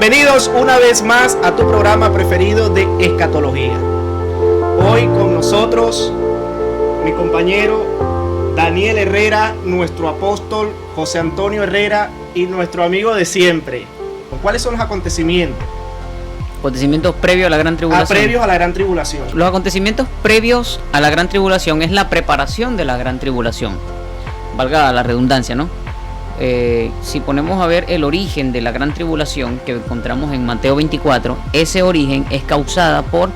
Bienvenidos una vez más a tu programa preferido de escatología. Hoy con nosotros mi compañero Daniel Herrera, nuestro apóstol José Antonio Herrera y nuestro amigo de siempre. ¿Cuáles son los acontecimientos? Acontecimientos previos a la gran tribulación. Previos a la gran tribulación. Los acontecimientos previos a la gran tribulación es la preparación de la gran tribulación. Valga la redundancia, ¿no? Si ponemos a ver el origen de la gran tribulación que encontramos en Mateo 24, ese origen es causada por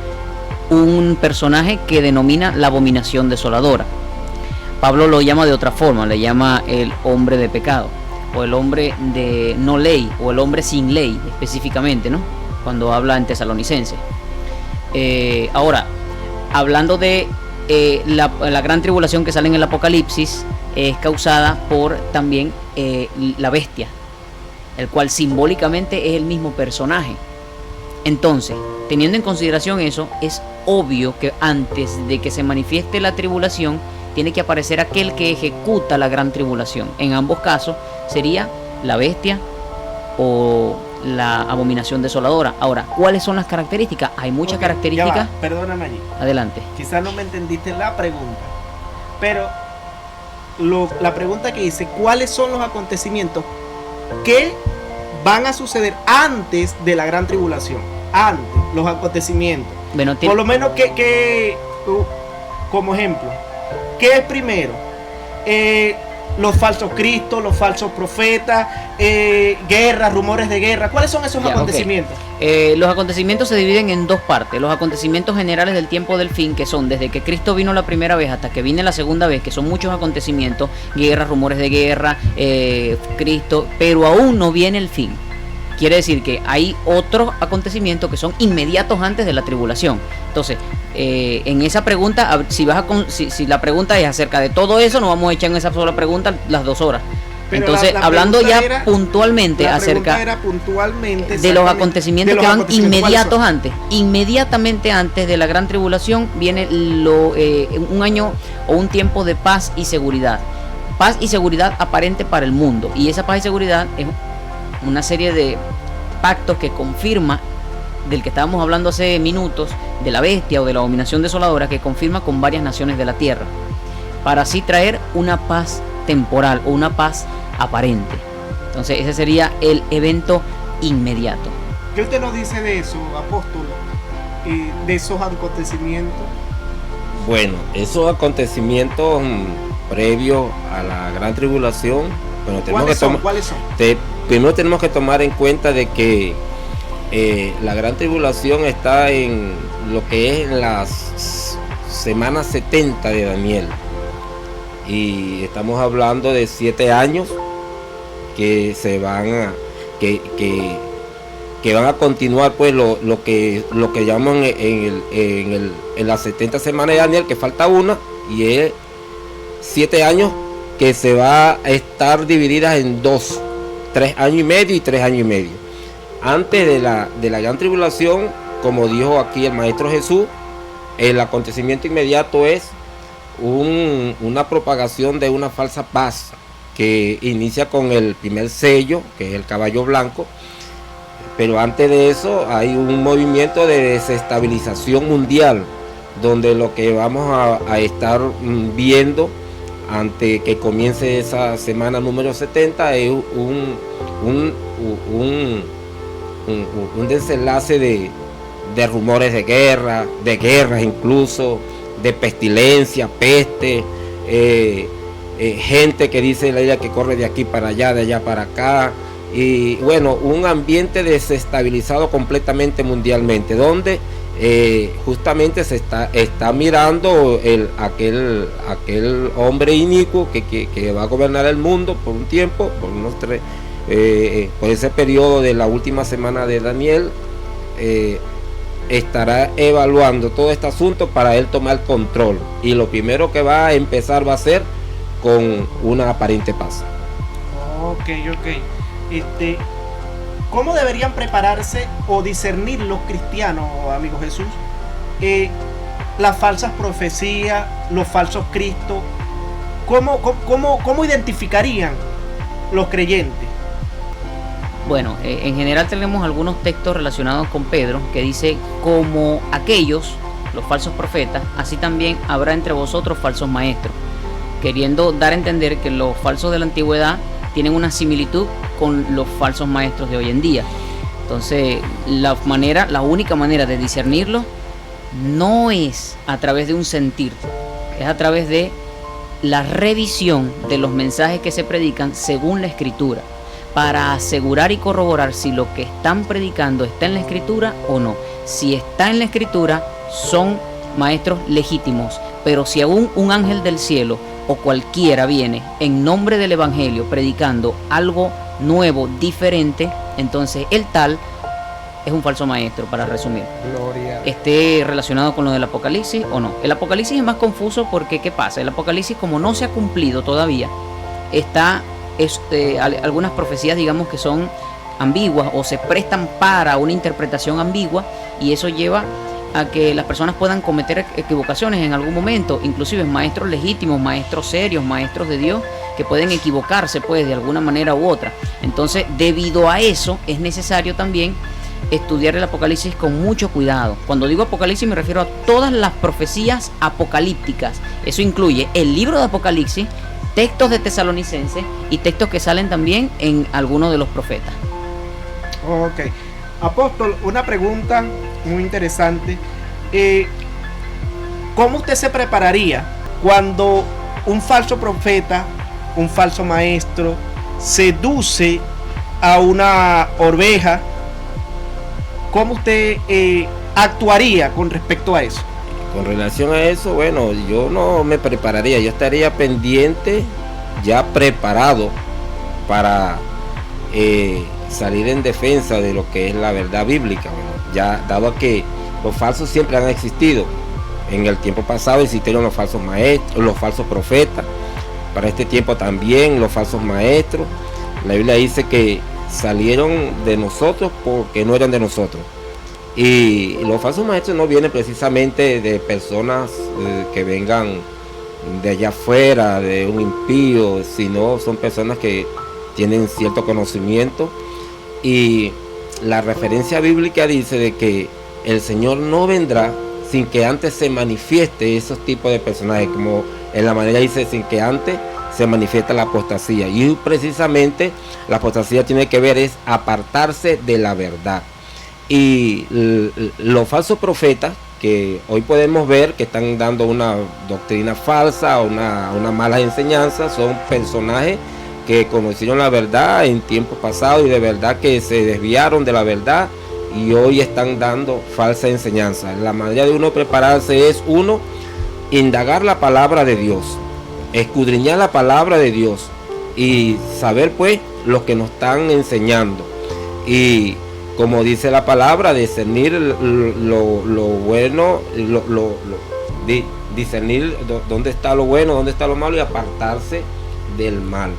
un personaje que denomina la abominación desoladora. Pablo lo llama de otra forma, le llama el hombre de pecado, o el hombre de no ley, o el hombre sin ley específicamente, ¿no? Cuando habla en Tesalonicenses. Ahora, hablando de la gran tribulación que sale en el Apocalipsis, es causada por también la bestia, el cual simbólicamente es el mismo personaje. Entonces, teniendo en consideración eso, es obvio que antes de que se manifieste la tribulación, tiene que aparecer aquel que ejecuta la gran tribulación. En ambos casos sería la bestia o la abominación desoladora. Ahora, ¿cuáles son las características? Hay muchas características. Perdóname allí. Adelante. Quizás no me entendiste la pregunta, pero la pregunta que hice, ¿cuáles son los acontecimientos que van a suceder antes de la gran tribulación? Antes, los acontecimientos. Bueno, por lo menos que como ejemplo, ¿qué es primero? Los falsos cristos, los falsos profetas, guerras, rumores de guerra. ¿Cuáles son esos acontecimientos? Okay. Los acontecimientos se dividen en dos partes. Los acontecimientos generales del tiempo del fin, que son desde que Cristo vino la primera vez hasta que viene la segunda vez, que son muchos acontecimientos, guerras, rumores de guerra, Cristo, pero aún no viene el fin. Quiere decir que hay otros acontecimientos que son inmediatos antes de la tribulación. Entonces, en esa pregunta, si la pregunta es acerca de todo eso, no vamos a echar en esa sola pregunta las 2 horas. Pero entonces, hablando ya puntualmente acerca de los acontecimientos que van inmediatos antes, inmediatamente antes de la gran tribulación, viene un año o un tiempo de paz y seguridad. Paz y seguridad aparente para el mundo. Y esa paz y seguridad es una serie de pactos que confirma, del que estábamos hablando hace minutos, de la bestia o de la abominación desoladora, que confirma con varias naciones de la tierra, para así traer una paz temporal o una paz aparente. Entonces ese sería el evento inmediato. ¿Qué usted nos dice de eso, apóstol? De esos acontecimientos. Bueno, esos acontecimientos previos a la gran tribulación, bueno, ¿cuáles son? Primero tenemos que tomar en cuenta de que la gran tribulación está en lo que es las semanas 70 de Daniel, y estamos hablando de 7 años que se van a que van a continuar, pues lo que llaman en las 70 semanas de Daniel, que falta una, y es 7 años que se va a estar divididas en 2, 3 años y medio y 3 años y medio. Antes de la gran tribulación, como dijo aquí el Maestro Jesús, el acontecimiento inmediato es una propagación de una falsa paz que inicia con el primer sello, que es el caballo blanco. Pero antes de eso hay un movimiento de desestabilización mundial, donde lo que vamos a estar viendo antes que comience esa semana número 70 es un desenlace de rumores de guerra, de guerras incluso, de pestilencia, peste, gente que dice la idea que corre de aquí para allá, de allá para acá, y bueno, un ambiente desestabilizado completamente mundialmente, donde justamente se está mirando aquel hombre inicuo que va a gobernar el mundo por un tiempo, por ese periodo de la última semana de Daniel. Estará evaluando todo este asunto para él tomar control, y lo primero que va a empezar va a ser con una aparente paz. Ok. ¿Cómo deberían prepararse o discernir los cristianos, amigo Jesús, las falsas profecías, los falsos cristos? ¿Cómo identificarían los creyentes? Bueno, en general tenemos algunos textos relacionados con Pedro que dice, como aquellos, los falsos profetas, así también habrá entre vosotros falsos maestros, queriendo dar a entender que los falsos de la antigüedad tienen una similitud con los falsos maestros de hoy en día. Entonces, la única manera de discernirlo no es a través de un sentir, es a través de la revisión de los mensajes que se predican según la Escritura, para asegurar y corroborar si lo que están predicando está en la Escritura o no. Si está en la Escritura, son maestros legítimos, pero si aún un ángel del cielo o cualquiera viene en nombre del Evangelio predicando algo nuevo, diferente, entonces el tal es un falso maestro, para resumir. Gloria. Esté relacionado con lo del Apocalipsis o no. El Apocalipsis es más confuso porque, ¿qué pasa? El Apocalipsis, como no se ha cumplido todavía, está algunas profecías, digamos, que son ambiguas o se prestan para una interpretación ambigua, y eso lleva a que las personas puedan cometer equivocaciones en algún momento, inclusive maestros legítimos, maestros serios, maestros de Dios, que pueden equivocarse pues de alguna manera u otra. Entonces, debido a eso, es necesario también estudiar el Apocalipsis con mucho cuidado. Cuando digo Apocalipsis me refiero a todas las profecías apocalípticas. Eso incluye el libro de Apocalipsis, textos de Tesalonicenses y textos que salen también en algunos de los profetas. Ok. Apóstol, una pregunta muy interesante. ¿Cómo usted se prepararía cuando un falso profeta, un falso maestro, seduce a una oveja? ¿Cómo usted actuaría con respecto a eso? Con relación a eso, bueno, yo no me prepararía, yo estaría pendiente, ya preparado para salir en defensa de lo que es la verdad bíblica. Bueno, ya dado a que los falsos siempre han existido, en el tiempo pasado existieron los falsos maestros, los falsos profetas, para este tiempo también los falsos maestros. La Biblia dice que salieron de nosotros porque no eran de nosotros. Y los falsos maestros no vienen precisamente de personas que vengan de allá afuera, de un impío, sino son personas que tienen cierto conocimiento. Y la referencia bíblica dice de que el Señor no vendrá sin que antes se manifieste esos tipos de personajes, como en la manera dice, sin que antes se manifiesta la apostasía. Y precisamente la apostasía tiene que ver es apartarse de la verdad. Y los falsos profetas que hoy podemos ver que están dando una doctrina falsa, una mala enseñanza, son personajes que conocieron la verdad en tiempos pasados y de verdad que se desviaron de la verdad y hoy están dando falsa enseñanza. La manera de uno prepararse es uno, indagar la palabra de Dios, escudriñar la palabra de Dios y saber pues lo que nos están enseñando. Y como dice la palabra, discernir lo bueno, discernir dónde está lo bueno, dónde está lo malo y apartarse del mal.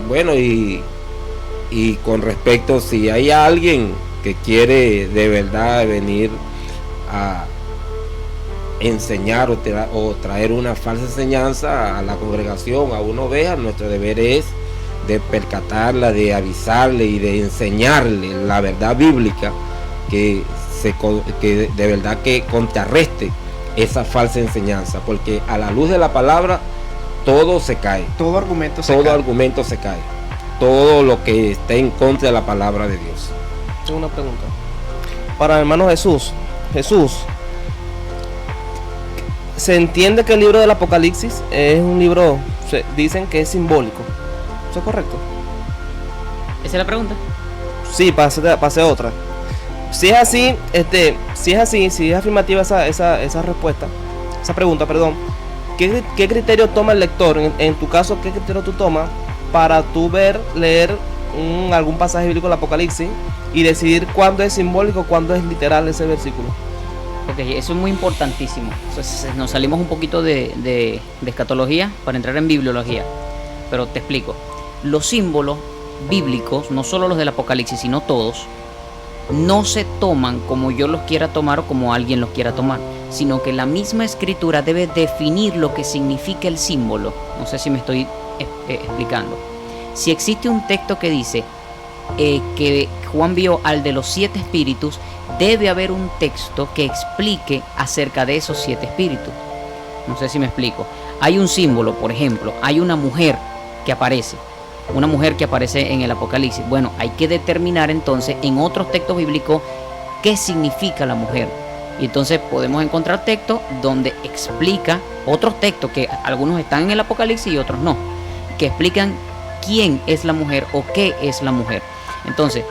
Bueno, y con respecto, si hay alguien que quiere de verdad venir a enseñar o traer una falsa enseñanza a la congregación, a una oveja, nuestro deber es de percatarla, de avisarle y de enseñarle la verdad bíblica que de verdad que contrarreste esa falsa enseñanza, porque a la luz de la palabra todo se cae, todo argumento se cae, todo lo que esté en contra de la palabra de Dios. Tengo una pregunta para el hermano Jesús. Se entiende que el libro del Apocalipsis es un libro, dicen que es simbólico. ¿Eso es correcto? ¿Esa es la pregunta? Sí, pase otra. Si es así, si es afirmativa esa respuesta, esa pregunta, perdón, ¿qué criterio toma el lector? En tu caso, ¿qué criterio tú tomas para tú leer algún pasaje bíblico del Apocalipsis y decidir cuándo es simbólico, cuándo es literal ese versículo? Ok, eso es muy importantísimo. Entonces, nos salimos un poquito de escatología para entrar en bibliología, pero te explico. Los símbolos bíblicos, no solo los del Apocalipsis, sino todos, no se toman como yo los quiera tomar o como alguien los quiera tomar, sino que la misma escritura debe definir lo que significa el símbolo. No sé si me estoy explicando. si existe un texto que dice que Juan vio al de los 7 espíritus, debe haber un texto que explique acerca de esos 7 espíritus. No sé si me explico. Hay un símbolo, por ejemplo, hay una mujer que aparece en el Apocalipsis. Bueno, hay que determinar entonces en otros textos bíblicos qué significa la mujer. Y entonces podemos encontrar textos donde explica otros textos, que algunos están en el Apocalipsis y otros no, que explican quién es la mujer o qué es la mujer. Entonces,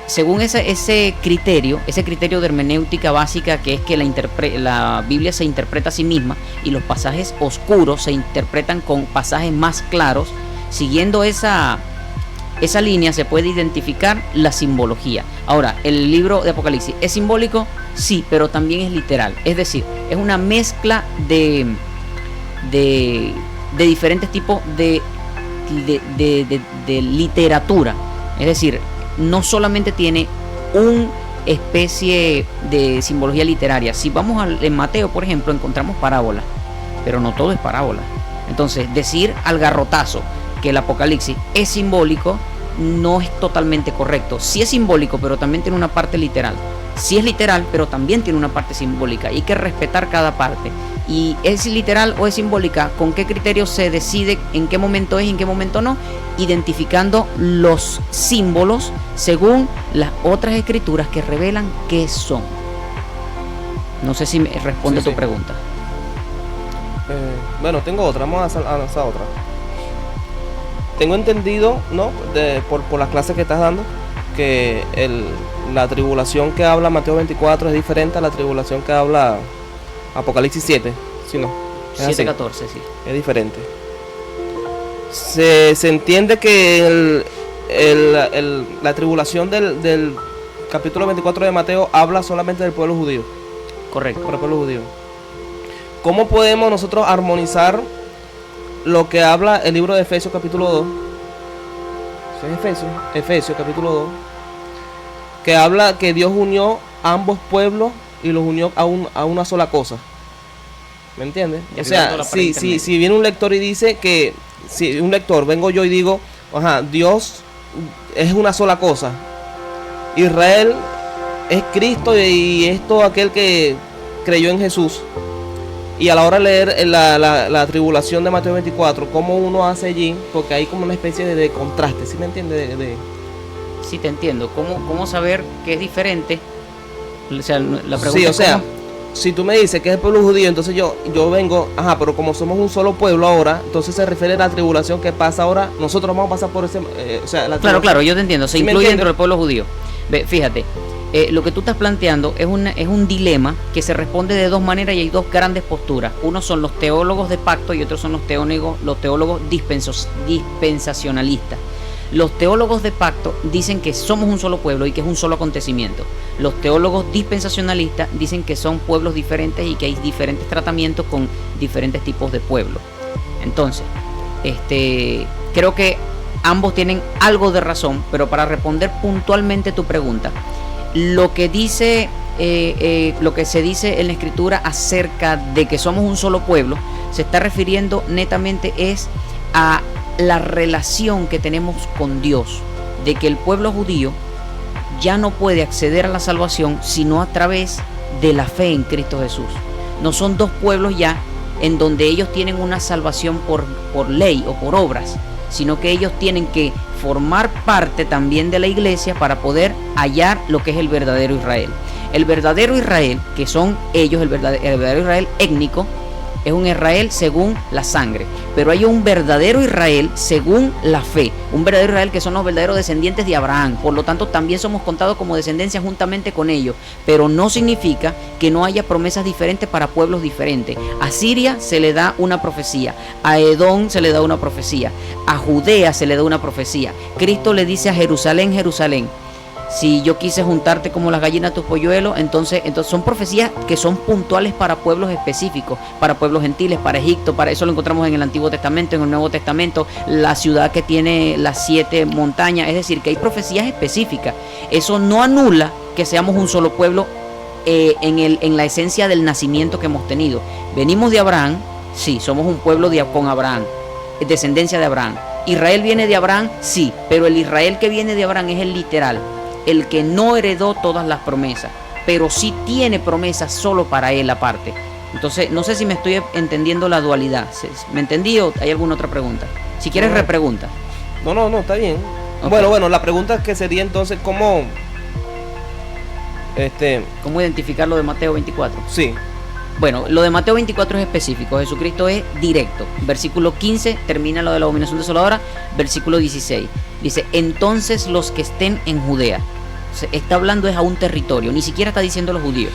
según ese criterio de hermenéutica básica, que es que la Biblia se interpreta a sí misma y los pasajes oscuros se interpretan con pasajes más claros, siguiendo esa línea se puede identificar la simbología. Ahora, ¿el libro de Apocalipsis es simbólico? Sí, pero también es literal. Es decir, es una mezcla de diferentes tipos de literatura. Es decir, no solamente tiene una especie de simbología literaria. Si vamos en Mateo, por ejemplo, encontramos parábolas, pero no todo es parábola. Entonces, decir al garrotazo que el Apocalipsis es simbólico no es totalmente correcto. Sí es simbólico, pero también tiene una parte literal. Sí es literal, pero también tiene una parte simbólica. Hay que respetar cada parte. Y es literal o es simbólica, ¿con qué criterio se decide en qué momento es y en qué momento no? Identificando los símbolos según las otras escrituras que revelan qué son. No sé si me responde tu pregunta. Bueno, tengo otra, vamos a lanzar otra. Tengo entendido, ¿no? Por las clases que estás dando, que la tribulación que habla Mateo 24 es diferente a la tribulación que habla Apocalipsis 7, ¿sí no? 7:14, sí. Es diferente. Se entiende que la tribulación del capítulo 24 de Mateo habla solamente del pueblo judío. Correcto. Por el pueblo judío. ¿Cómo podemos nosotros armonizar lo que habla el libro de Efesios capítulo 2? Es Efesios capítulo 2. Que habla que Dios unió ambos pueblos y los unió a una sola cosa. ¿Me entiendes? O sea, si viene un lector y dice que, si un lector vengo yo y digo, Dios es una sola cosa, Israel es Cristo y es todo aquel que creyó en Jesús, y a la hora de leer la tribulación de Mateo 24, ¿cómo uno hace allí? Porque hay como una especie de contraste, ¿sí me entiendes? Sí, te entiendo. ¿Cómo saber que es diferente? O sea, la pregunta sí, o es sea, ¿cómo? Si tú me dices que es el pueblo judío, entonces yo vengo, pero como somos un solo pueblo ahora, entonces se refiere a la tribulación que pasa ahora, nosotros vamos a pasar por ese, Claro, yo te entiendo, se ¿Sí incluye dentro del pueblo judío. Ve, fíjate, lo que tú estás planteando es un dilema que se responde de dos maneras y hay dos grandes posturas. Unos son los teólogos de pacto y otros son los teólogos dispensacionalistas. Los teólogos de pacto dicen que somos un solo pueblo y que es un solo acontecimiento. Los teólogos dispensacionalistas dicen que son pueblos diferentes y que hay diferentes tratamientos con diferentes tipos de pueblos. Entonces, creo que ambos tienen algo de razón, pero para responder puntualmente tu pregunta, lo que se dice en la Escritura acerca de que somos un solo pueblo, se está refiriendo netamente es a la relación que tenemos con Dios, de que el pueblo judío ya no puede acceder a la salvación sino a través de la fe en Cristo Jesús. No son dos pueblos ya en donde ellos tienen una salvación por ley o por obras, sino que ellos tienen que formar parte también de la iglesia para poder hallar lo que es el verdadero Israel. El verdadero Israel, que son ellos, el verdadero Israel étnico, es un Israel según la sangre, pero hay un verdadero Israel según la fe, un verdadero Israel que son los verdaderos descendientes de Abraham. Por lo tanto, también somos contados como descendencia juntamente con ellos, pero no significa que no haya promesas diferentes para pueblos diferentes. A Siria se le da una profecía, a Edom se le da una profecía, a Judea se le da una profecía. Cristo le dice a Jerusalén, Jerusalén, si yo quise juntarte como las gallinas a tus polluelos, entonces son profecías que son puntuales para pueblos específicos, para pueblos gentiles, para Egipto. Para eso lo encontramos en el Antiguo Testamento, en el Nuevo Testamento, la ciudad que tiene las 7 montañas. Es decir, que hay profecías específicas. Eso no anula que seamos un solo pueblo en la esencia del nacimiento que hemos tenido. Venimos de Abraham, sí, somos un pueblo con Abraham, descendencia de Abraham, Israel viene de Abraham, sí, pero el Israel que viene de Abraham es el literal, el que no heredó todas las promesas, pero sí tiene promesas solo para él aparte. Entonces, no sé si me estoy entendiendo la dualidad. ¿Me entendí o hay alguna otra pregunta? Si quieres, repregunta. No, está bien. Okay. Bueno, la pregunta que sería entonces, ¿cómo identificar lo de Mateo 24? Sí. Bueno, lo de Mateo 24 es específico. Jesucristo es directo. Versículo 15 termina lo de la abominación desoladora. Versículo 16 dice: entonces los que estén en Judea. Se está hablando es a un territorio, ni siquiera está diciendo los judíos.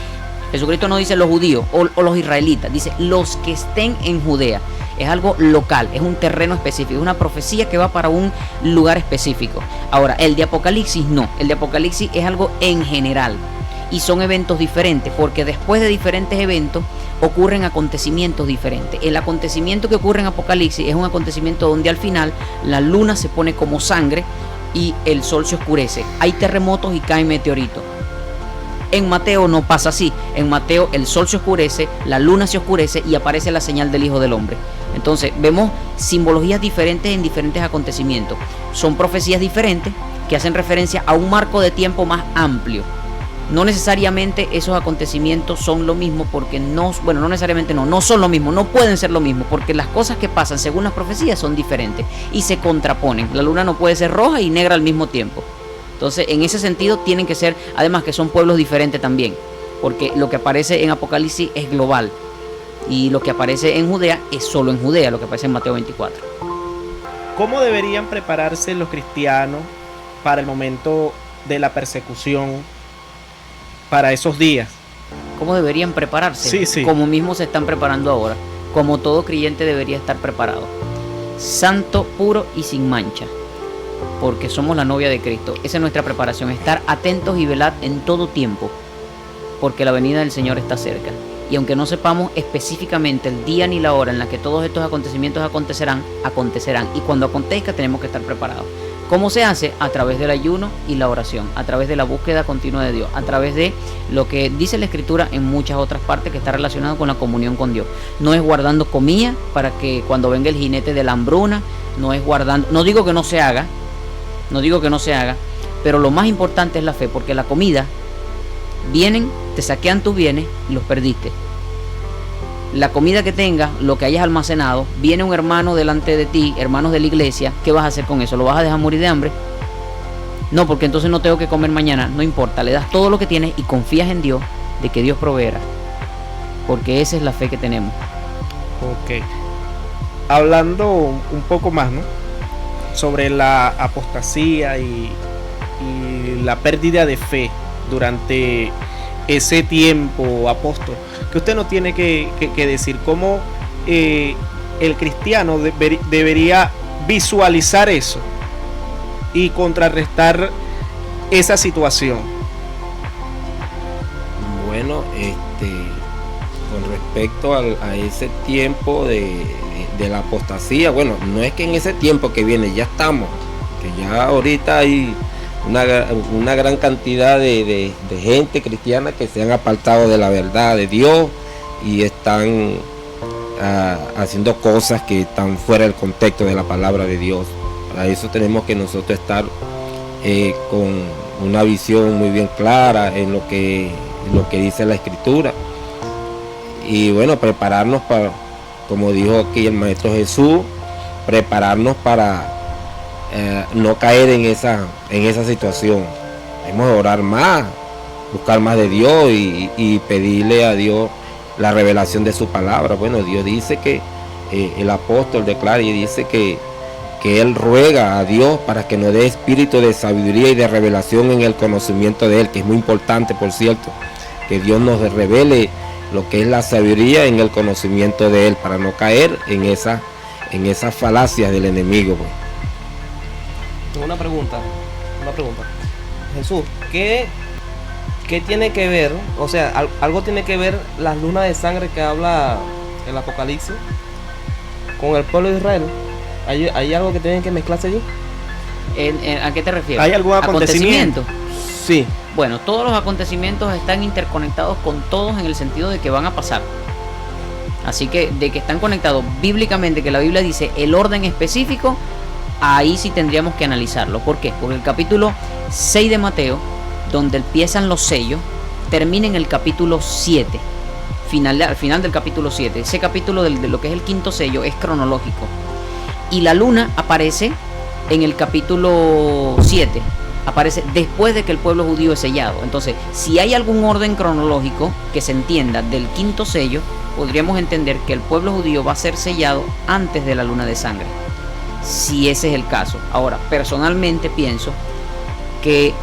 Jesucristo no dice los judíos o los israelitas, dice los que estén en Judea. Es algo local, es un terreno específico, es una profecía que va para un lugar específico. Ahora, el de Apocalipsis no, el de Apocalipsis es algo en general y son eventos diferentes, porque después de diferentes eventos ocurren acontecimientos diferentes. El acontecimiento que ocurre en Apocalipsis es un acontecimiento donde al final la luna se pone como sangre y el sol se oscurece. Hay terremotos y caen meteoritos. En Mateo no pasa así. En Mateo el sol se oscurece, la luna se oscurece y aparece la señal del Hijo del Hombre. Entonces vemos simbologías diferentes en diferentes acontecimientos. Son profecías diferentes que hacen referencia a un marco de tiempo más amplio. No necesariamente esos acontecimientos son lo mismo, porque no necesariamente no son lo mismo, no pueden ser lo mismo, porque las cosas que pasan según las profecías son diferentes y se contraponen. La luna no puede ser roja y negra al mismo tiempo. Entonces, en ese sentido tienen que ser, además que son pueblos diferentes también, porque lo que aparece en Apocalipsis es global y lo que aparece en Judea es solo en Judea, lo que aparece en Mateo 24. ¿Cómo deberían prepararse los cristianos para el momento de la persecución, para esos días? ¿Cómo deberían prepararse? Sí. Como mismo se están preparando ahora, como todo creyente debería estar preparado. Santo, puro y sin mancha, porque somos la novia de Cristo. Esa es nuestra preparación, estar atentos y velad en todo tiempo, porque la venida del Señor está cerca. Y aunque no sepamos específicamente el día ni la hora en la que todos estos acontecimientos acontecerán. Y cuando acontezca tenemos que estar preparados. ¿Cómo se hace? A través del ayuno y la oración, a través de la búsqueda continua de Dios, a través de lo que dice la Escritura en muchas otras partes que está relacionado con la comunión con Dios. No es guardando comida para que cuando venga el jinete de la hambruna, no es guardando, no digo que no se haga, pero lo más importante es la fe, porque la comida, vienen, te saquean tus bienes y los perdiste. La comida que tengas, lo que hayas almacenado, viene un hermano delante de ti, hermanos de la iglesia, ¿qué vas a hacer con eso? ¿Lo vas a dejar morir de hambre? No, porque entonces no tengo que comer mañana. No importa, le das todo lo que tienes y confías en Dios, de que Dios proveerá, porque esa es la fe que tenemos. Ok. Hablando un poco más, ¿no?, sobre la apostasía y la pérdida de fe durante ese tiempo, apóstol, que usted no tiene que decir cómo el cristiano debería visualizar eso y contrarrestar esa situación. Bueno, con respecto a ese tiempo de la apostasía, bueno, no es que en ese tiempo que viene ya estamos, que ya ahorita hay una gran cantidad de gente cristiana que se han apartado de la verdad de Dios y están haciendo cosas que están fuera del contexto de la palabra de Dios. Para eso tenemos que nosotros estar con una visión muy bien clara en lo que dice la Escritura, y bueno, prepararnos para, como dijo aquí el Maestro Jesús, prepararnos para no caer en esa situación. Debemos orar más, buscar más de Dios y pedirle a Dios la revelación de su palabra. Bueno, Dios dice que el apóstol declara y dice que él ruega a Dios para que nos dé espíritu de sabiduría y de revelación en el conocimiento de él, que es muy importante, por cierto, que Dios nos revele lo que es la sabiduría en el conocimiento de él, para no caer en esas falacias del enemigo, pues. Una pregunta. Jesús, ¿qué tiene que ver, o sea, algo tiene que ver las lunas de sangre que habla el Apocalipsis con el pueblo de Israel? ¿Hay algo que tienen que mezclarse allí? ¿A qué te refieres? ¿Hay algún acontecimiento? Sí. Bueno, todos los acontecimientos están interconectados con todos en el sentido de que van a pasar. Así que de que están conectados bíblicamente, que la Biblia dice el orden específico, ahí sí tendríamos que analizarlo. ¿Por qué? Porque el capítulo 6 de Mateo, donde empiezan los sellos, termina en el capítulo 7. Al final del capítulo 7. Ese capítulo de lo que es el quinto sello es cronológico. Y la luna aparece en el capítulo 7. Aparece después de que el pueblo judío es sellado. Entonces, si hay algún orden cronológico que se entienda del quinto sello, podríamos entender que el pueblo judío va a ser sellado antes de la luna de sangre, si ese es el caso. Ahora, personalmente pienso que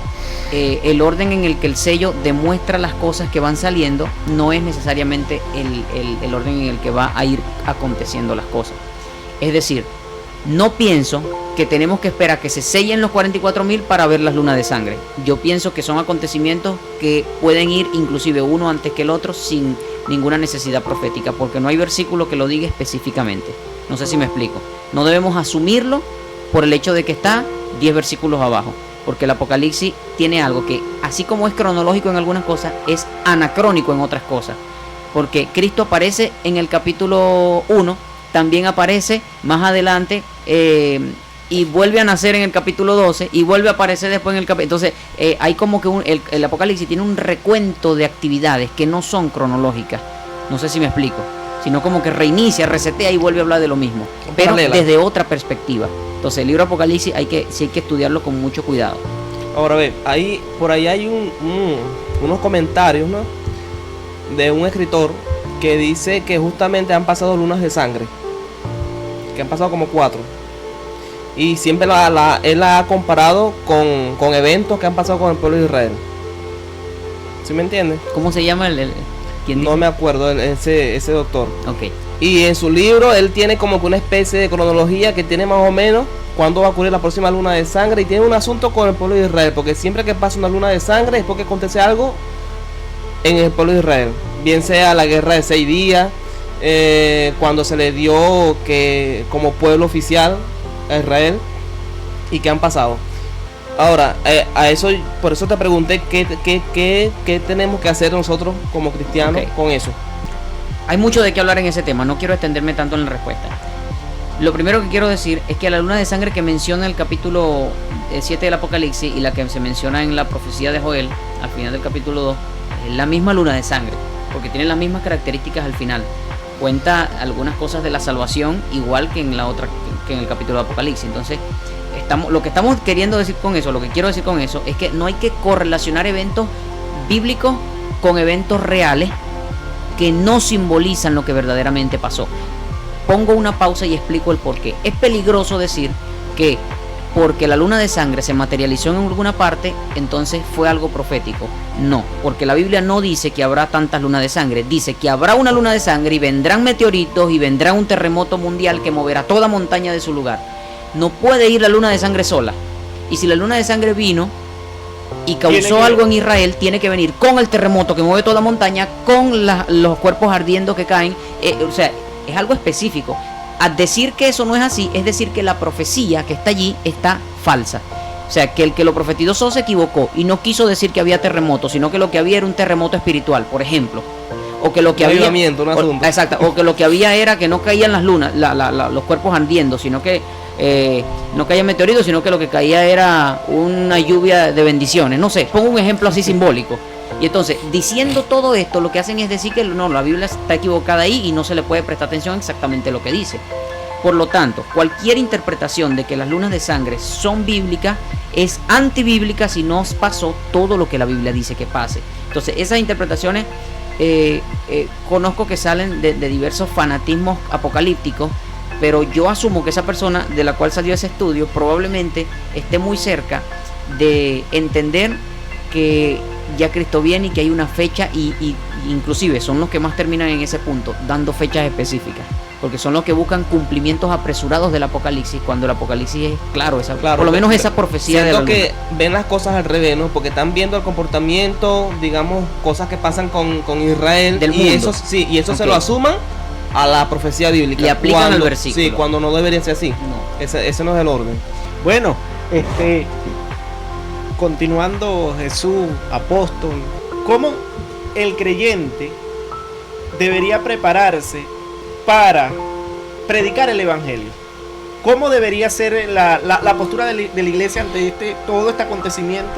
el orden en el que el sello demuestra las cosas que van saliendo no es necesariamente el orden en el que va a ir aconteciendo las cosas. Es decir, no pienso que tenemos que esperar que se sellen los 44.000 para ver las lunas de sangre. Yo pienso que son acontecimientos que pueden ir inclusive uno antes que el otro sin ninguna necesidad profética, porque no hay versículo que lo diga específicamente. No sé si me explico. No debemos asumirlo por el hecho de que está 10 versículos abajo, porque el Apocalipsis tiene algo que, así como es cronológico en algunas cosas, es anacrónico en otras cosas, porque Cristo aparece en el capítulo 1, también aparece más adelante y vuelve a nacer en el capítulo 12 y vuelve a aparecer después en el capítulo. Entonces hay como que el Apocalipsis tiene un recuento de actividades que no son cronológicas. No sé si me explico, sino como que reinicia, resetea y vuelve a hablar de lo mismo, pero paralela, desde otra perspectiva. Entonces el libro Apocalipsis sí hay que estudiarlo con mucho cuidado. Ahora ve, por ahí hay unos comentarios, ¿no?, de un escritor que dice que justamente han pasado lunas de sangre, que han pasado como 4, y siempre él la ha comparado con eventos que han pasado con el pueblo de Israel. ¿Sí me entiendes? ¿Cómo se llama quién dice? No me acuerdo, ese doctor. Ok. Y en su libro él tiene como que una especie de cronología que tiene más o menos cuándo va a ocurrir la próxima luna de sangre, y tiene un asunto con el pueblo de Israel, porque siempre que pasa una luna de sangre es porque acontece algo en el pueblo de Israel, bien sea la guerra de 6 días, cuando se le dio que como pueblo oficial a Israel, y qué han pasado. Ahora, por eso te pregunté qué tenemos que hacer nosotros como cristianos con eso. Hay mucho de qué hablar en ese tema, no quiero extenderme tanto en la respuesta. Lo primero que quiero decir es que la luna de sangre que menciona el capítulo 7 del Apocalipsis y la que se menciona en la profecía de Joel al final del capítulo 2 es la misma luna de sangre, porque tiene las mismas características al final. Cuenta algunas cosas de la salvación igual que en la otra, que en el capítulo de Apocalipsis. Entonces, lo que estamos queriendo decir con eso, lo que quiero decir con eso es que no hay que correlacionar eventos bíblicos con eventos reales que no simbolizan lo que verdaderamente pasó. Pongo una pausa y explico el porqué. Es peligroso decir que porque la luna de sangre se materializó en alguna parte, entonces fue algo profético. No, porque la Biblia no dice que habrá tantas lunas de sangre. Dice que habrá una luna de sangre y vendrán meteoritos y vendrá un terremoto mundial que moverá toda montaña de su lugar. No puede ir la luna de sangre sola. Y si la luna de sangre vino y causó algo en Israel, tiene que venir con el terremoto que mueve toda montaña, con los cuerpos ardiendo que caen. O sea, es algo específico. Al decir que eso no es así, es decir que la profecía que está allí está falsa. O sea, que el que lo profetizó se equivocó y no quiso decir que había terremoto, sino que lo que había era un terremoto espiritual, por ejemplo. O que lo que había, exacto, o que lo que había era que no caían las lunas, los cuerpos ardiendo, sino que no caía meteoritos, sino que lo que caía era una lluvia de bendiciones. No sé, pongo un ejemplo así simbólico. Y entonces, diciendo todo esto, lo que hacen es decir que no, la Biblia está equivocada ahí y no se le puede prestar atención exactamente a lo que dice. Por lo tanto, cualquier interpretación de que las lunas de sangre son bíblicas es antibíblica si no pasó todo lo que la Biblia dice que pase. Entonces, esas interpretaciones conozco que salen de diversos fanatismos apocalípticos, pero yo asumo que esa persona de la cual salió ese estudio probablemente esté muy cerca de entender que ya Cristo viene y que hay una fecha, y inclusive son los que más terminan en ese punto, dando fechas específicas, porque son los que buscan cumplimientos apresurados del Apocalipsis, cuando el Apocalipsis es claro, por lo menos esa profecía de la luna. Que ven las cosas al revés, ¿no? Porque están viendo el comportamiento, digamos, cosas que pasan con Israel del mundo. Y eso se lo asuman a la profecía bíblica. Le aplican al versículo. Sí, cuando no debería ser así. No. Ese no es el orden. Bueno, continuando, Jesús, apóstol, ¿cómo el creyente debería prepararse para predicar el evangelio? ¿Cómo debería ser la postura de la iglesia ante todo este acontecimiento?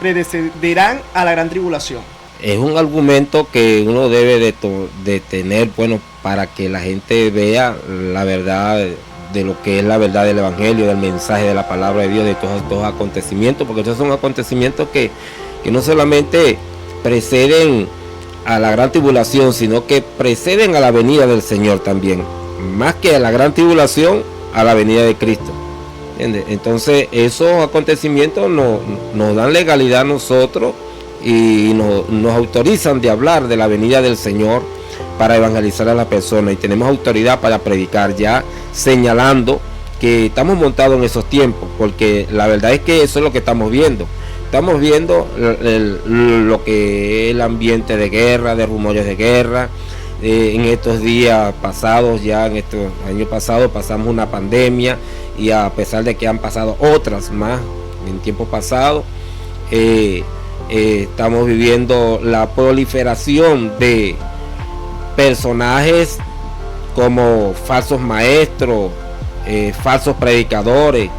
Precederán a la gran tribulación. Es un argumento que uno debe de tener, bueno, para que la gente vea la verdad de lo que es la verdad del Evangelio, del mensaje de la palabra de Dios, de todos estos acontecimientos, porque estos son acontecimientos que no solamente preceden a la gran tribulación, sino que preceden a la venida del Señor también, más que a la gran tribulación, a la venida de Cristo. ¿Entiendes? Entonces esos acontecimientos nos dan legalidad a nosotros y nos autorizan de hablar de la venida del Señor para evangelizar a la persona, y tenemos autoridad para predicar, ya señalando que estamos montados en esos tiempos, porque la verdad es que eso es lo que estamos viendo. Estamos viendo lo que es el ambiente de guerra, de rumores de guerra. En estos días pasados, ya en estos años pasados, pasamos una pandemia, y a pesar de que han pasado otras más en tiempos pasados, estamos viviendo la proliferación de personajes como falsos maestros, falsos predicadores,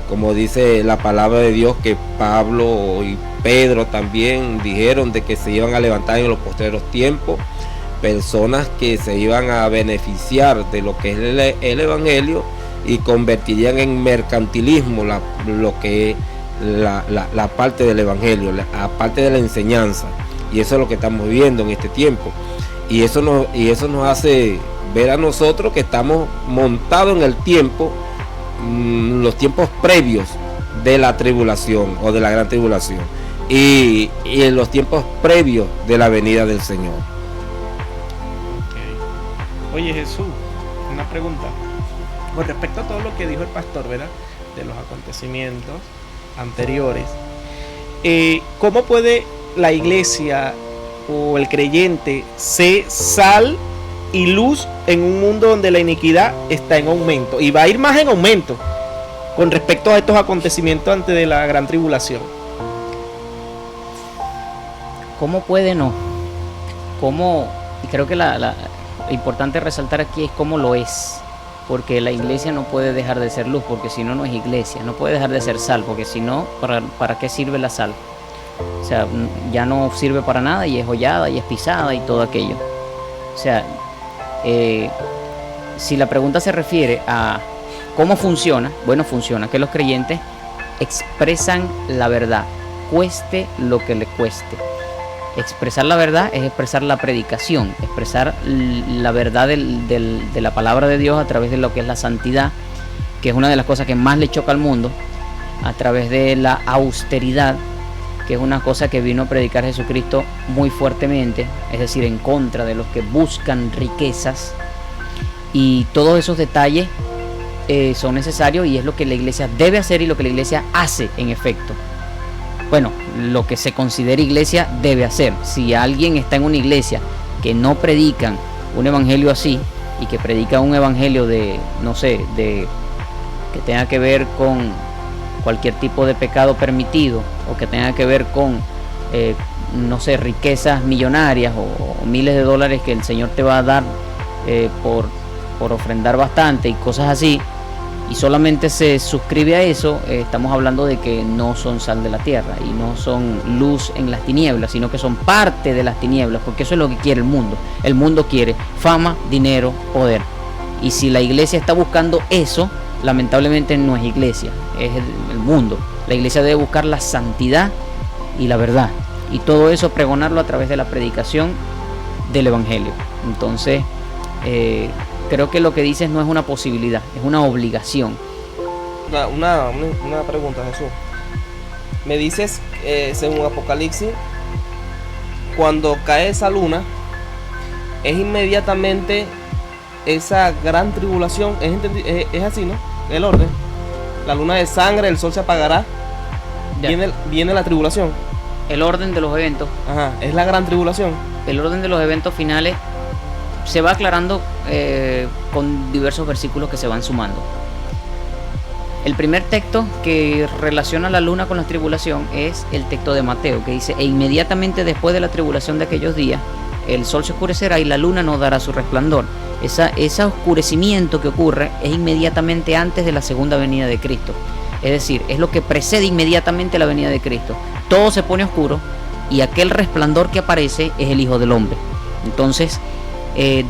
como dice la palabra de Dios, que Pablo y Pedro también dijeron de que se iban a levantar en los postreros tiempos personas que se iban a beneficiar de lo que es el Evangelio y convertirían en mercantilismo lo que es la parte del Evangelio, la parte de la enseñanza. Y eso es lo que estamos viviendo en este tiempo. Y eso nos hace ver a nosotros que estamos montados en el tiempo, los tiempos previos de la tribulación o de la gran tribulación, y en los tiempos previos de la venida del Señor. Okay. Oye, Jesús, una pregunta con respecto a todo lo que dijo el pastor, ¿verdad? De los acontecimientos anteriores. ¿Cómo puede la iglesia o el creyente ser sal y luz en un mundo donde la iniquidad está en aumento, y va a ir más en aumento con respecto a estos acontecimientos antes de la gran tribulación? ¿Cómo puede no? ¿Cómo? Y creo que lo importante resaltar aquí es cómo lo es, porque la iglesia no puede dejar de ser luz, porque si no, no es iglesia. No puede dejar de ser sal, porque si no, ¿para qué sirve la sal? O sea, ya no sirve para nada, y es hollada y es pisada y todo aquello. O sea, si la pregunta se refiere a cómo funciona, bueno, funciona que los creyentes expresan la verdad, cueste lo que le cueste. Expresar la verdad es expresar la predicación, expresar la verdad de la palabra de Dios a través de lo que es la santidad, que es una de las cosas que más le choca al mundo, a través de la austeridad, que es una cosa que vino a predicar Jesucristo muy fuertemente, es decir, en contra de los que buscan riquezas. Y todos esos detalles son necesarios, y es lo que la iglesia debe hacer y lo que la iglesia hace en efecto. Bueno, lo que se considera iglesia debe hacer. Si alguien está en una iglesia que no predican un evangelio así, y que predica un evangelio de, no sé, de que tenga que ver con cualquier tipo de pecado permitido, o que tenga que ver con, no sé, riquezas millonarias o miles de dólares que el Señor te va a dar por ofrendar bastante y cosas así, y solamente se suscribe a eso, estamos hablando de que no son sal de la tierra y no son luz en las tinieblas, sino que son parte de las tinieblas, porque eso es lo que quiere el mundo. El mundo quiere fama, dinero, poder. Y si la iglesia está buscando eso, lamentablemente no es iglesia, es el mundo. La iglesia debe buscar la santidad y la verdad, y todo eso pregonarlo a través de la predicación del evangelio. Entonces, creo que lo que dices no es una posibilidad, es una obligación. Una pregunta, Jesús. Me dices, según Apocalipsis, cuando cae esa luna, es inmediatamente esa gran tribulación. Es así, ¿no? El orden. La luna de sangre, el sol se apagará. Viene la tribulación. El orden de los eventos. Ajá, es la gran tribulación. El orden de los eventos finales se va aclarando con diversos versículos que se van sumando. El primer texto que relaciona la luna con la tribulación es el texto de Mateo, que dice: e inmediatamente después de la tribulación de aquellos días el sol se oscurecerá y la luna no dará su resplandor. Ese oscurecimiento que ocurre es inmediatamente antes de la segunda venida de Cristo. Es decir, es lo que precede inmediatamente la venida de Cristo. Todo se pone oscuro y aquel resplandor que aparece es el Hijo del Hombre. Entonces,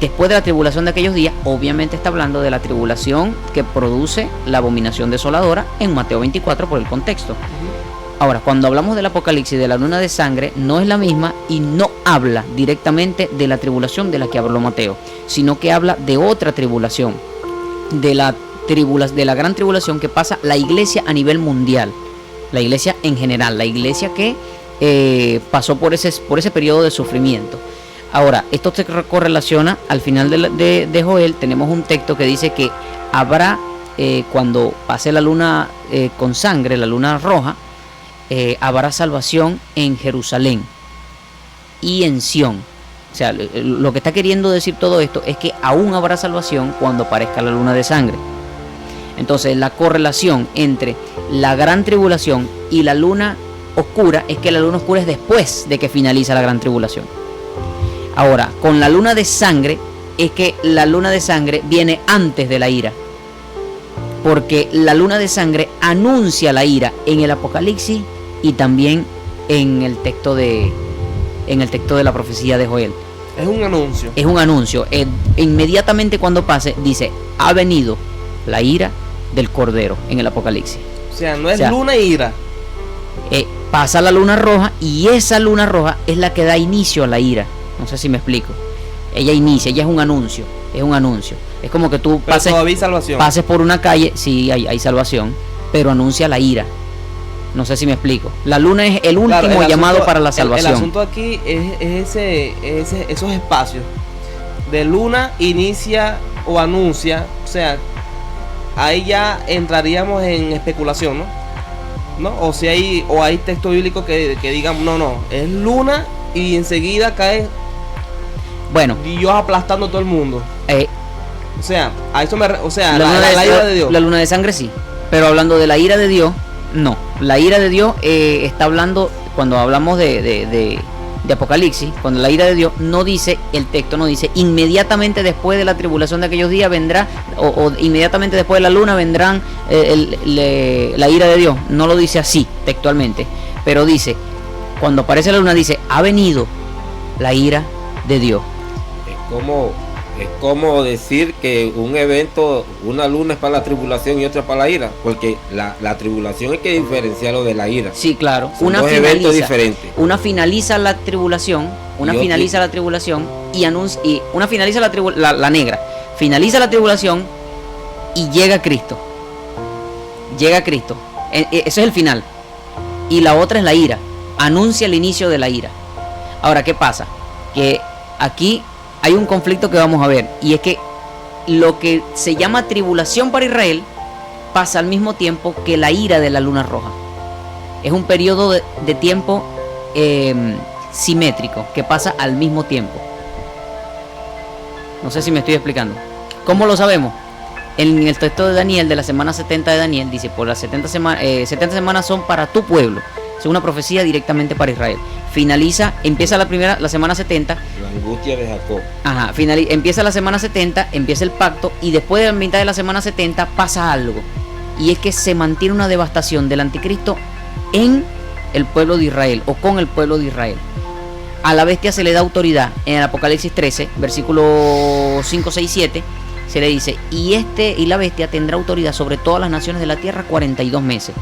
después de la tribulación de aquellos días, obviamente está hablando de la tribulación que produce la abominación desoladora en Mateo 24 por el contexto. Ahora, cuando hablamos del Apocalipsis de la luna de sangre, no es la misma y no habla directamente de la tribulación de la que habló Mateo, sino que habla de otra tribulación, de la gran tribulación que pasa la iglesia a nivel mundial, la iglesia en general, la iglesia que pasó por ese periodo de sufrimiento. Ahora, esto se correlaciona al final de Joel. Tenemos un texto que dice que habrá, cuando pase la luna con sangre, la luna roja, habrá salvación en Jerusalén y en Sión. O sea, lo que está queriendo decir todo esto es que aún habrá salvación cuando aparezca la luna de sangre. Entonces, la correlación entre la gran tribulación y la luna oscura es que la luna oscura es después de que finaliza la gran tribulación. Ahora, con la luna de sangre es que la luna de sangre viene antes de la ira, porque la luna de sangre anuncia la ira en el Apocalipsis y también en el texto de la profecía de Joel. Es un anuncio. Es un anuncio. Inmediatamente cuando pase, dice, ha venido la ira del Cordero en el Apocalipsis. O sea, no es luna e ira. Pasa la luna roja y esa luna roja es la que da inicio a la ira. No sé si me explico. Ella inicia, ella es un anuncio. Es un anuncio. Es como que tú pases por una calle, sí, hay salvación, pero anuncia la ira. No sé si me explico. La luna es el último llamado para la salvación. El asunto aquí es esos espacios. De luna inicia o anuncia. O sea, ahí ya entraríamos en especulación, ¿no? O si hay texto bíblico que digan, no, es luna y enseguida cae. Bueno, Dios aplastando a todo el mundo. O sea, a eso la ira de Dios. La luna de sangre sí, pero hablando de la ira de Dios, no. La ira de Dios está hablando, cuando hablamos de Apocalipsis, cuando la ira de Dios no dice, el texto no dice, inmediatamente después de la tribulación de aquellos días vendrá, o inmediatamente después de la luna vendrán la ira de Dios. No lo dice así textualmente, pero dice, cuando aparece la luna dice, ha venido la ira de Dios. Es como decir que un evento, una luna es para la tribulación y otra para la ira, porque la tribulación hay que diferenciarlo de la ira. Sí, claro. Son dos eventos diferentes. Una finaliza la tribulación, y anuncia, y una finaliza la negra, finaliza la tribulación y llega Cristo. Llega Cristo. Ese es el final. Y la otra es la ira. Anuncia el inicio de la ira. Ahora, ¿qué pasa? Que aquí hay un conflicto que vamos a ver, y es que lo que se llama tribulación para Israel pasa al mismo tiempo que la ira de la luna roja. Es un periodo de tiempo simétrico, que pasa al mismo tiempo. No sé si me estoy explicando. ¿Cómo lo sabemos? En el texto de Daniel, de la semana 70 de Daniel, dice, por las 70 semanas son para tu pueblo. Es una profecía directamente para Israel. Empieza la semana 70. La angustia de Jacob. Ajá, empieza la semana 70, empieza el pacto, y después de la mitad de la semana 70 pasa algo. Y es que se mantiene una devastación del anticristo en el pueblo de Israel, o con el pueblo de Israel. A la bestia se le da autoridad. En el Apocalipsis 13, versículo 5, 6, 7, se le dice, y la bestia tendrá autoridad sobre todas las naciones de la tierra 42 meses.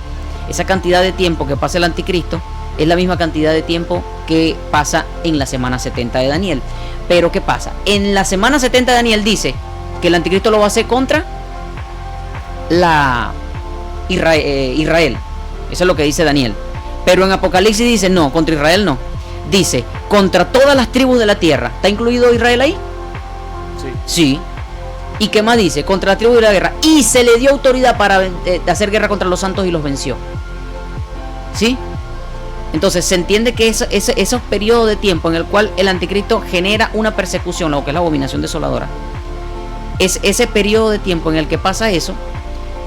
Esa cantidad de tiempo que pasa el anticristo es la misma cantidad de tiempo que pasa en la semana 70 de Daniel. Pero ¿qué pasa? En la semana 70 de Daniel dice que el anticristo lo va a hacer contra Israel. Eso es lo que dice Daniel. Pero en Apocalipsis dice, no, contra Israel no. Dice, contra todas las tribus de la tierra. ¿Está incluido Israel ahí? Sí. ¿Y qué más dice? Contra la tribu de la guerra. Y se le dio autoridad para hacer guerra contra los santos y los venció. ¿Sí? Entonces se entiende que esos periodos de tiempo en el cual el anticristo genera una persecución, lo que es la abominación desoladora, es ese periodo de tiempo en el que pasa eso,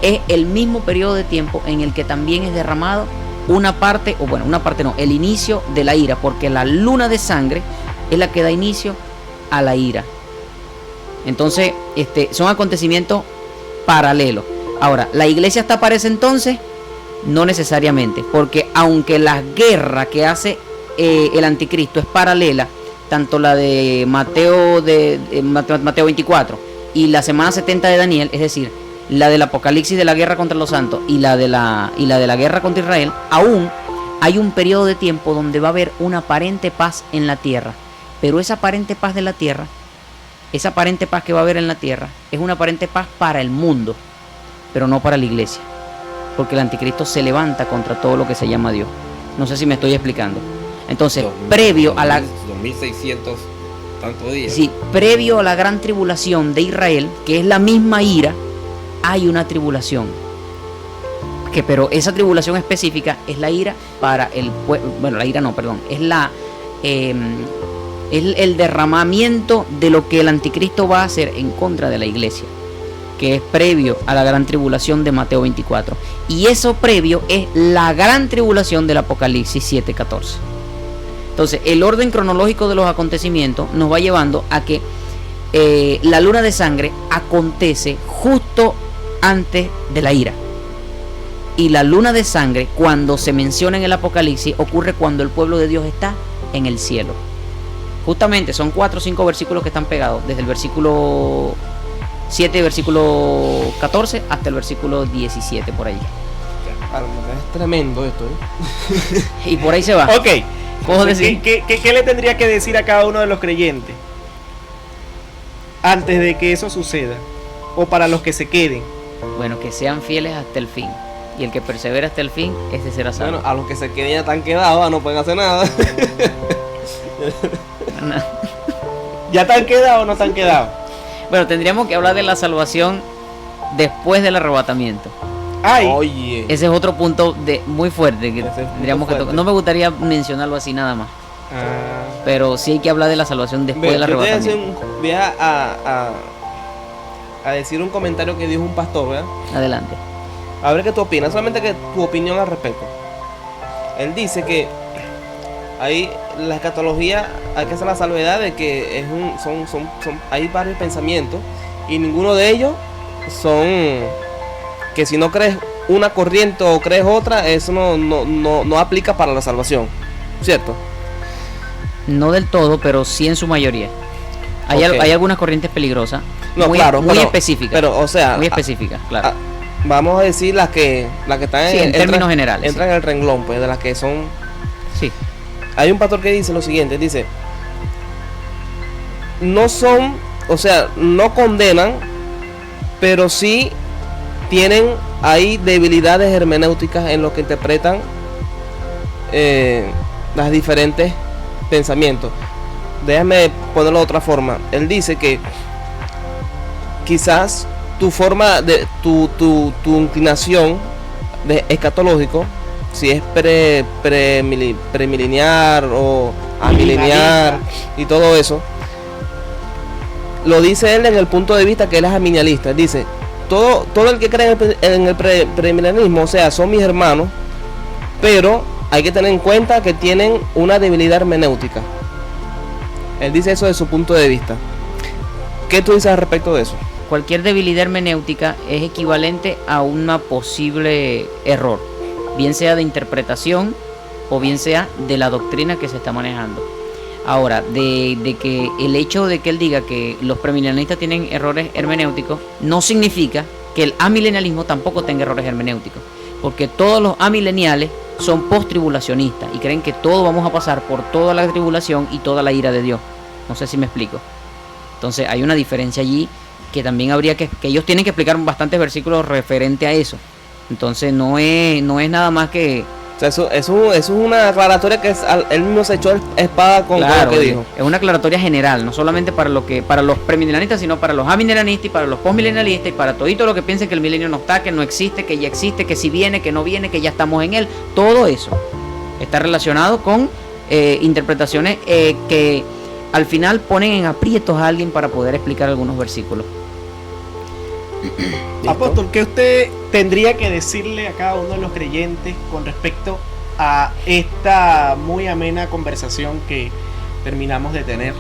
es el mismo periodo de tiempo en el que también es derramado el inicio de la ira, porque la luna de sangre es la que da inicio a la ira. Entonces, son acontecimientos paralelos. Ahora, ¿la iglesia está para ese entonces? No necesariamente, porque aunque la guerra que hace el anticristo es paralela, tanto la de Mateo 24 y la semana 70 de Daniel, es decir, la del Apocalipsis de la guerra contra los santos y la de la guerra contra Israel, aún hay un periodo de tiempo donde va a haber una aparente paz en la tierra. Pero esa aparente paz de la tierra, esa aparente paz que va a haber en la tierra, es una aparente paz para el mundo, pero no para la iglesia. Porque el anticristo se levanta contra todo lo que se llama Dios. No sé si me estoy explicando. Entonces, previo a la 2600 tantos días. Sí, previo a la gran tribulación de Israel, que es la misma ira, hay una tribulación. Pero esa tribulación específica es la ira para el pueblo. Bueno, la ira no, perdón. Es el derramamiento de lo que el anticristo va a hacer en contra de la iglesia, que es previo a la gran tribulación de Mateo 24. Y eso previo es la gran tribulación del Apocalipsis 7:14. Entonces, el orden cronológico de los acontecimientos nos va llevando a que la luna de sangre acontece justo antes de la ira. Y la luna de sangre, cuando se menciona en el Apocalipsis, ocurre cuando el pueblo de Dios está en el cielo. Justamente son 4 o 5 versículos que están pegados, desde el versículo 7, versículo 14, hasta el versículo 17, por ahí. Es tremendo esto, ¿eh? Y por ahí se va. Ok. ¿Puedo decir? ¿Qué le tendría que decir a cada uno de los creyentes antes de que eso suceda? O para los que se queden. Bueno, que sean fieles hasta el fin. Y el que persevera hasta el fin, ese será salvo. Bueno, a los que se queden ya están quedados, no pueden hacer nada. ¿Ya están quedados o no están quedados? Bueno, tendríamos que hablar de la salvación después del arrebatamiento. Ay, Oye. Ese es otro punto muy fuerte que Ese es punto tendríamos que fuerte. tocar. No me gustaría mencionarlo así nada más. Pero sí hay que hablar de la salvación después del Yo te arrebatamiento. voy a decir un comentario que dijo un pastor, ¿verdad? Adelante. A ver qué tú opinas, solamente que tu opinión al respecto. Él dice que ahí la escatología hay que hacer la salvedad de que hay varios pensamientos y ninguno de ellos son que si no crees una corriente o crees otra, eso no aplica para la salvación, ¿cierto? No del todo, pero sí en su mayoría. Hay, Ok. hay algunas corrientes peligrosas. No, muy, claro, muy pero- específicas. Pero, o sea, muy específicas, claro. vamos a decir las que están Sí, en términos generales, entran en el renglón, pues, de las que son. Sí. Hay un pastor que dice lo siguiente, dice, no son, o sea, no condenan, pero sí tienen ahí debilidades hermenéuticas en lo que interpretan las diferentes pensamientos. Déjame ponerlo de otra forma. Él dice que quizás tu forma de tu inclinación de escatológico, si es premileniar o amileniar y todo eso, lo dice él en el punto de vista que él es amilenialista. Él dice, todo el que cree en el premilenialismo, o sea, son mis hermanos, pero hay que tener en cuenta que tienen una debilidad hermenéutica. Él dice eso de su punto de vista. ¿Qué tú dices al respecto de eso? Cualquier debilidad hermenéutica es equivalente a una posible error, bien sea de interpretación o bien sea de la doctrina que se está manejando. Ahora, de que el hecho de que él diga que los premilenialistas tienen errores hermenéuticos no significa que el amilenialismo tampoco tenga errores hermenéuticos, porque todos los amileniales son post-tribulacionistas y creen que todos vamos a pasar por toda la tribulación y toda la ira de Dios. No sé si me explico. Entonces hay una diferencia allí que también habría que ellos tienen que explicar bastantes versículos referente a eso. Entonces no es nada más que... O sea, eso es una aclaratoria que él mismo se echó espada con Claro, lo que dijo. es una aclaratoria general, no solamente para los premilenialistas, sino para los amilenialistas y para los postmilenialistas y para todito lo que piensen que el milenio no está, que no existe, que ya existe, que si viene, que no viene, que ya estamos en él. Todo eso está relacionado con interpretaciones que al final ponen en aprietos a alguien para poder explicar algunos versículos. Apóstol, ¿qué usted tendría que decirle a cada uno de los creyentes con respecto a esta muy amena conversación que terminamos de tener.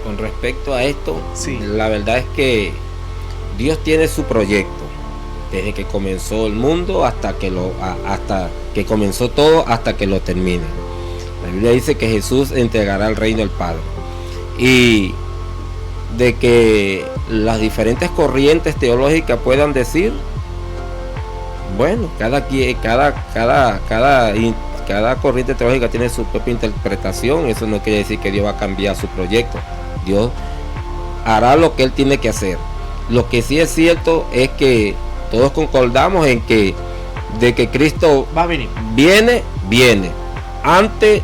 Con respecto a esto, Sí. la verdad es que Dios tiene su proyecto desde que comenzó el mundo hasta que comenzó todo, hasta que lo termine. La Biblia dice que Jesús entregará el reino al Padre, y de que las diferentes corrientes teológicas puedan decir, bueno, cada corriente teológica tiene su propia interpretación. Eso no quiere decir que Dios va a cambiar su proyecto. Dios hará lo que Él tiene que hacer. Lo que sí es cierto es que todos concordamos en que de que Cristo Va a venir. viene antes,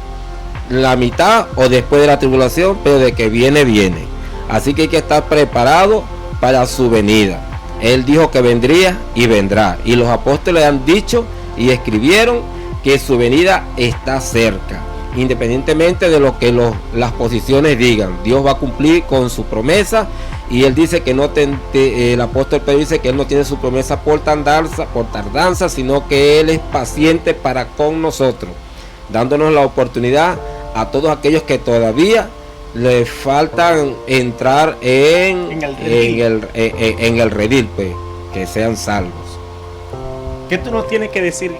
la mitad o después de la tribulación, pero de que viene. Así que hay que estar preparado para su venida. Él dijo que vendría y vendrá, y los apóstoles han dicho y escribieron que su venida está cerca. Independientemente de lo que las posiciones digan, Dios va a cumplir con su promesa. Y él dice que el apóstol Pedro dice que él no tiene su promesa por tardanza, sino que él es paciente para con nosotros, dándonos la oportunidad a todos aquellos que todavía le faltan entrar en el redil, pues, que sean salvos. ¿Qué tú nos tienes que decir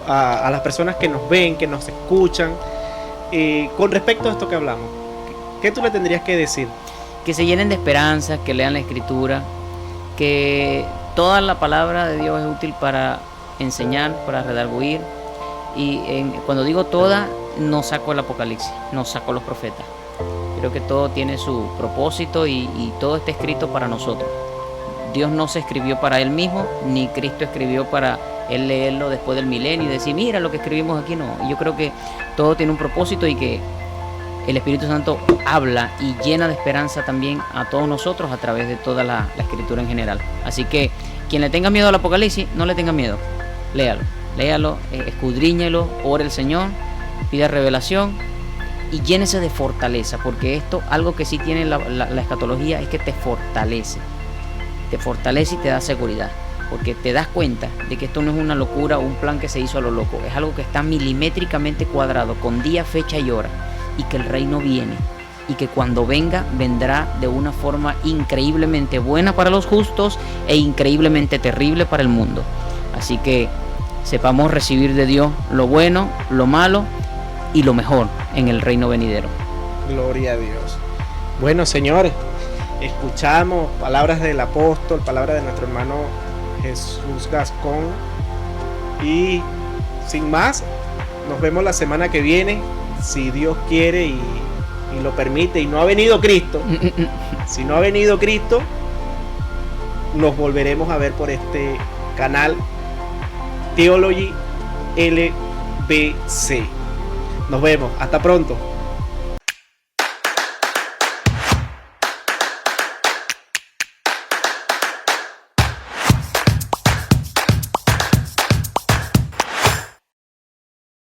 a las personas que nos ven, que nos escuchan, con respecto a esto que hablamos? ¿Qué tú le tendrías que decir? Que se llenen de esperanza, que lean la escritura, que toda la palabra de Dios es útil para enseñar, para redarguir. Y cuando digo toda, no saco el Apocalipsis, no saco los profetas. Creo que todo tiene su propósito y todo está escrito para nosotros. Dios no se escribió para Él mismo, ni Cristo escribió para Él leerlo después del milenio y decir, mira lo que escribimos aquí. No, yo creo que todo tiene un propósito y que el Espíritu Santo habla y llena de esperanza también a todos nosotros a través de toda la escritura en general. Así que quien le tenga miedo al Apocalipsis, no le tenga miedo. Léalo, escudriñelo, ore al Señor, pida revelación y llénese de fortaleza, porque esto, algo que sí tiene la escatología, es que te fortalece y te da seguridad, porque te das cuenta de que esto no es una locura o un plan que se hizo a lo loco, es algo que está milimétricamente cuadrado, con día, fecha y hora, y que el reino viene, y que cuando venga, vendrá de una forma increíblemente buena para los justos e increíblemente terrible para el mundo. Así que sepamos recibir de Dios lo bueno, lo malo y lo mejor en el reino venidero. Gloria a Dios. Bueno, señores, escuchamos palabras del apóstol, palabras de nuestro hermano Jesús Gascón, y sin más, nos vemos la semana que viene, si Dios quiere y lo permite, y no ha venido Cristo. Si no ha venido Cristo, nos volveremos a ver por este canal Theology LBC. Nos vemos, hasta pronto.